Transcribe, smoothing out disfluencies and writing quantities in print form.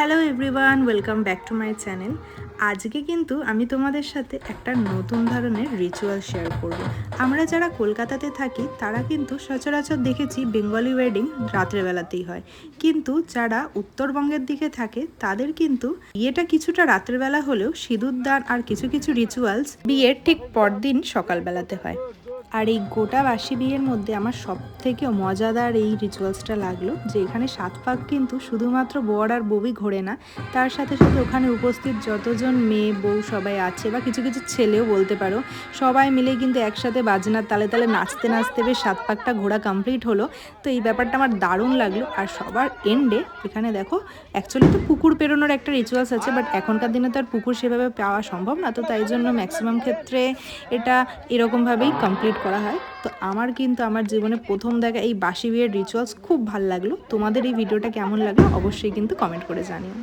Hello everyone, welcome back to my channel. আজকে কিন্তু আমি তোমাদের সাথে একটা নতুন ধরনের রিচুয়াল শেয়ার করব। আমরা যারা কলকাতাতে থাকি তারা কিন্তু সচরাচর দেখেছি বেঙ্গলি ওয়েডিং রাত্রেবেলাতেই হয়, কিন্তু যারা উত্তরবঙ্গের দিকে থাকে তাদের কিন্তু বিয়েটা কিছুটা রাত্রেবেলা হলেও সিঁদুরদান আর কিছু কিছু রিচুয়ালস বিয়ের ঠিক পরদিন সকালবেলাতে হয়। আর এই গোটা বাসি বিয়ের মধ্যে আমার সব থেকে মজাদার এই রিচুয়ালসটা লাগলো যে এখানে 7 পাক কিন্তু শুধুমাত্র বর আর বউই ঘোরে না, তার সাথে সাথে ওখানে উপস্থিত যতজন মেয়ে বউ সবাই আছে বা কিছু কিছু ছেলেও বলতে পারো, সবাই মিলে কিন্তু একসাথে বাজনার তালে তালে নাচতে নাচতে বেশ 7 পাকটা ঘোরা কমপ্লিট হলো। তো এই ব্যাপারটা আমার দারুণ লাগলো। আর সবার এন্ডে এখানে দেখো, অ্যাকচুয়ালি তো পুকুর পেরোনোর একটা রিচুয়ালস আছে, বাট এখনকার দিনে তো আর পুকুর সেভাবে পাওয়া সম্ভব না, তো তাই জন্য ম্যাক্সিমাম ক্ষেত্রে এটা এরকমভাবেই কমপ্লিট করা হয়। তো আমার কিন্তু আমার জীবনে প্রথম দেখা এই বাসি বিয়ের রিচুয়ালস খুব ভালো লাগলো। তোমাদের এই ভিডিওটা কেমন লাগলো অবশ্যই কিন্তু কমেন্ট করে জানিও।